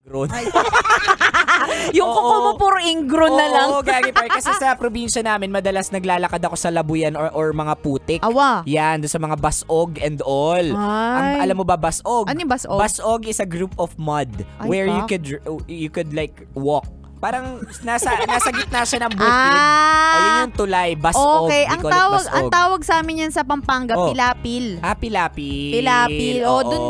Grown. Yung kuko mo puro ingrown na lang. Oo, gagi par. Kasi sa probinsya namin, madalas naglalakad ako sa labuyan or mga putik. Awa. Yan, doon sa mga basog and all. Alam mo ba basog? Ano yung basog? Basog is a group of mud where you could like walk. Parang nasa gitna siya ng bukid. Yun yung tulay, basog. Okay, ang tawag sa amin yan sa Pampanga, pilapil. Pilapil. Pilapil.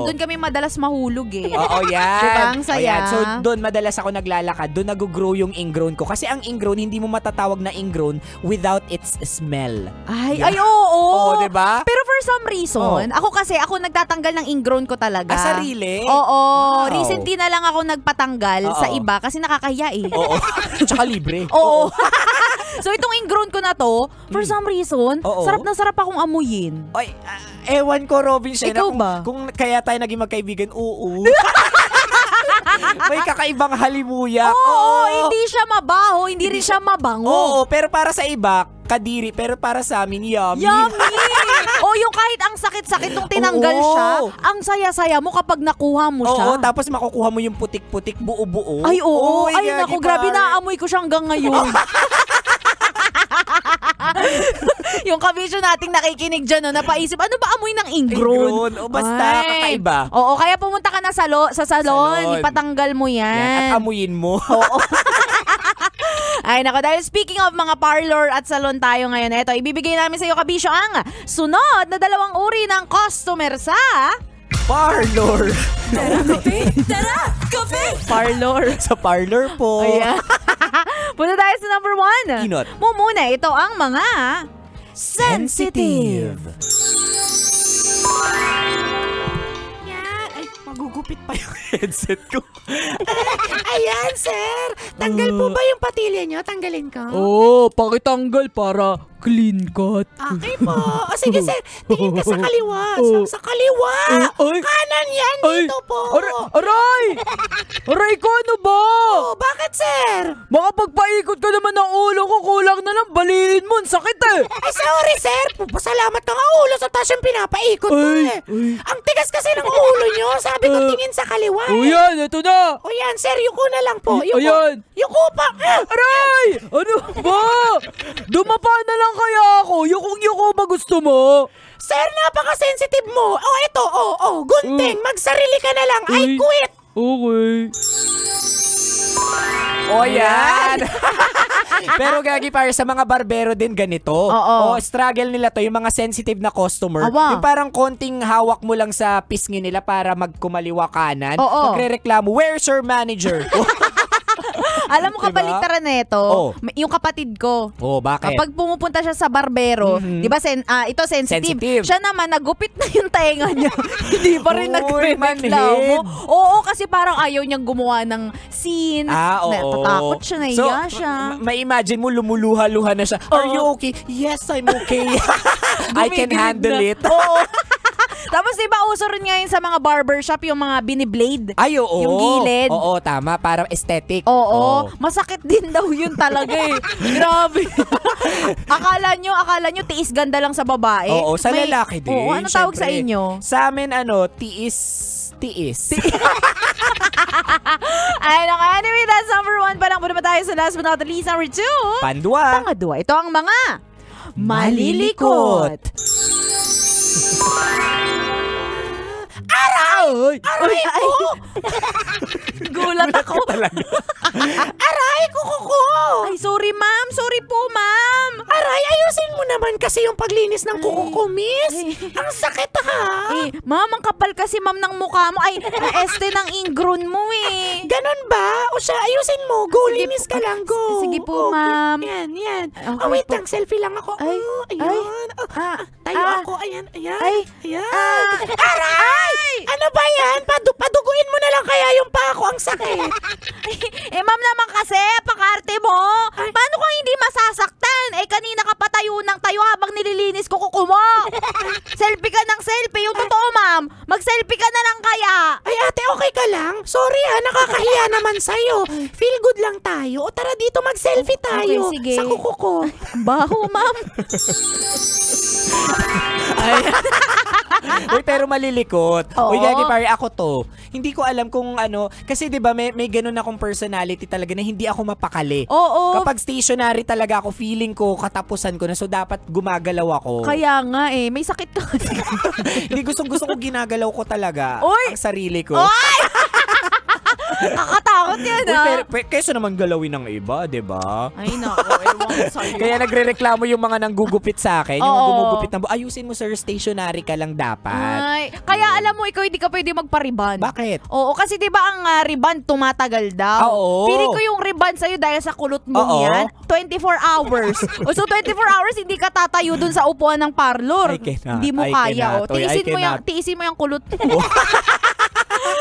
Dun kami madalas mahulog eh. Oo, yan. Diba, ang saya. So, doon madalas ako naglalakad. Doon nag-grow yung ingrown ko. Kasi ang ingrown, hindi mo matatawag na ingrown without its smell. Oo. Diba? Pero for some reason, ako nagtatanggal ng ingrown ko talaga. Sarili? Oo. Wow. Recently na lang ako nagpatanggal sa iba kasi nakakahiya eh. Oo. Tsaka libre. Oo. So itong ingrown ko na to, for some reason, sarap na sarap akong amuyin. Ay, ewan ko, Robin siya. Ikaw ba? Kung kaya tayo naging magkaibigan, oo. May kakaibang halimuyak. Oo, hindi siya mabaho, hindi rin siya mabango. Oo, pero para sa iba, kadiri. Pero para sa amin, yummy. Yummy! Yung kahit ang sakit-sakit nung tinanggal siya, ang saya-saya mo kapag nakuha mo siya. Oo, tapos makukuha mo yung putik-putik, buo-buo. Ay, oo. Ay, naku, grabe, naaamoy ko siya hanggang ngayon. Yung kabisyo nating nakikinig dyan, napaisip, ano ba amoy ng ingrown? O basta, kakaiba. Oo, kaya pumunta ka na sa salon, ipatanggal mo yan. At amuyin mo. Oo. Ay nako, dahil speaking of mga parlor at salon tayo ngayon, eto, ibibigay namin sa iyo, kabisyo, ang sunod na 2 uri ng customer sa parlor. Tara, kape! Tara, kape! Parlor. Sa parlor po. Ayan. Punta tayo sa number 1. Inot. Muna, ito ang mga sensitive. Magugupit pa yung headset ko. Ayan, sir! Tanggal po ba yung patilya nyo? Tanggalin ko? Pakitanggal para clean cut. Okay po. Sige, sir. Tingin ka sa kaliwa. Sa kaliwa! Kanan yan! Dito po! Aray! Aray ko, ano ba? Bakit, sir? Makapagpaikot ka naman ng ulo ko, kulang na lang, balihin mo, sakit eh! Ay, sorry, sir. Pasalamat ka nga ulo sa taas yung pinapaikot ko eh. Ang tigas kasi ng ulo nyo. Sabi ko tingin sa kaliwa eh. Yan, ito na! Yan, sir. Yuko na lang po. Ayan! Yuko pa! Aray! Ano ba? Dumapa na lang kaya ako. Yuko ba gusto mo? Sir, napaka-sensitive mo. Ito. Gunting. Magsarili ka na lang. I quit. Okay. Yan! Pero gagi para sa mga barbero din ganito. Struggle nila to, yung mga sensitive na customer. Yung parang konting hawak mo lang sa pisngi nila para magkumaliwa kanan. Magre-reklamo, where's your manager? Alam mo, kabaliktaran na ito, yung kapatid ko. Bakit? Kapag pumupunta siya sa barbero, di ba, ito sensitive. Siya naman, nagupit na yung tainga niya. Hindi pa rin nagre-reklamo. Oo, kasi parang ayaw niyang gumawa ng scene. Natatakot siya, nahiya siya. May imagine mo, lumuluha-luha na siya. Are you okay? Yes, I'm okay. I can handle it. Tapos diba uso rin ngayon sa mga barbershop yung mga biniblade. Ay, oo. Yung gilid. Oo, tama. Para aesthetic. Oo. Masakit din daw yun talaga eh. Grabe. akala nyo tiis ganda lang sa babae. Oo, sa lalaki din. Oo, ano tawag sa inyo? Sa amin, tiis. Ay, anyway, that's number 1 pa lang. Punta pa tayo sa last but not the least, number 2. Pangadwa. Ito ang mga malilikot. Aray ko! Gulat ako. Aray, kuko! Ay, sorry ma'am. Sorry po, ma'am. Aray, ayusin mo naman kasi yung paglinis ng kuko ko, miss. Ang sakit ha. Ma'am, ang kapal kasi ma'am ng mukha mo. Ay, este ng ingrown mo eh. Ganon ba? O siya, ayusin mo. Go, linis ka lang. Go. Sige po, ma'am. Yan. Okay wait po. lang. Selfie lang ako. Ayan. Tayo ako. Ayan. Aray! Ano ba yan? Paduguin mo na lang kaya yung pa ako. Ang sakit. Ma'am naman kasi, pakarte mo. Paano kung hindi masasaktan? Kanina ka patayo ng tayo habang nililinis ko kuko mo. Selfie ka ng selfie. Yung totoo, ma'am. Mag-selfie ka na lang kaya. Ay, ate, okay ka lang? Sorry nakakahiya naman sa'yo. Feel good lang tayo. O tara dito, mag-selfie tayo. Okay, sige. Sa kuko ko. Baho, ma'am. Ay. Uy, pero malilikot. Uy, gagi pare, ako to. Hindi ko alam kung ano, kasi 'di ba may ganun akong personality talaga na hindi ako mapakali. Oo. Kapag stationary talaga ako, feeling ko katapusan ko na, so dapat gumagalaw ako. Kaya nga may sakit ka. Hindi, gusto ko ginagalaw ko talaga ang sarili ko. Oy! Kakatakot yan, Pero kaysa naman galawin ng iba, diba? Ay, nako, ewan ko sa'yo. Kaya nagre-reklamo yung mga nanggugupit sa akin. Yung gumugupit na, ayusin mo sir, stationary ka lang dapat. Ay, kaya alam mo, ikaw hindi ka pwede magpa-riban. Bakit? Oo, kasi diba ang riban tumatagal daw. Oo. Feeling ko yung riban sa'yo dahil sa kulot mo yan, 24 hours. So 24 hours, hindi ka tatayo dun sa upuan ng parlor. Hindi mo kaya. Tiisin mo yung kulot mo.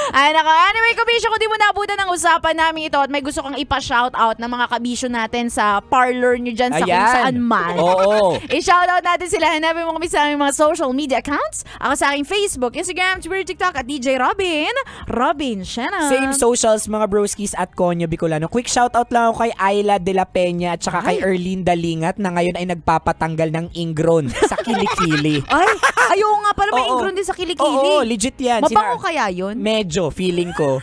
Ay, nako. Anyway, kabisyo, kung di mo naabutan ng usapan namin ito at may gusto kang ipa-shoutout ng mga kabisyo natin sa parlor nyo dyan sa kung saan man. Oo. I-shoutout natin sila. Hanapin mo kami sa aming mga social media accounts. Ako sa aking Facebook, Instagram, Twitter, TikTok at DJ Robin Shannon. Same socials, mga broskies at Konyo Bicolano. Quick shoutout lang ako kay Ayla de la Peña at saka kay Erlinda Lingat na ngayon ay nagpapatanggal ng ingron sa kilikili. Ay, ayaw nga pala may ingron din sa kilikili. Oo, legit yan. Mabango kaya yun? Medyo, feeling ko.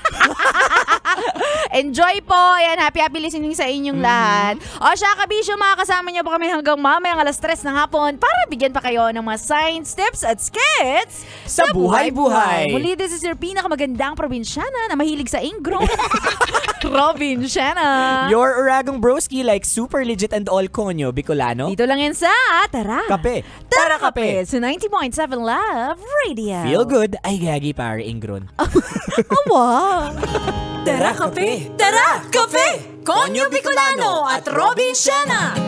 Enjoy po. Ayan, happy listening sa inyong lahat. O siya, kabisyo, makakasama niyo po kami hanggang mamayang 3:00 ng hapon para bigyan pa kayo ng mga science tips at skits sa buhay-buhay. Muli, this is your pinakamagandang probinsyana na mahilig sa ingron. Robin Shannon. Your Uragong Broski, like super legit and all Konyo Bicolano. Dito lang yan sa Tara Kape. Tara Kape sa 90.7 Love Radio. Feel good, ay gagi para ingron. Wow. Tara Kape! Tara Kape! Konyo Bicolano at Robin Shannon.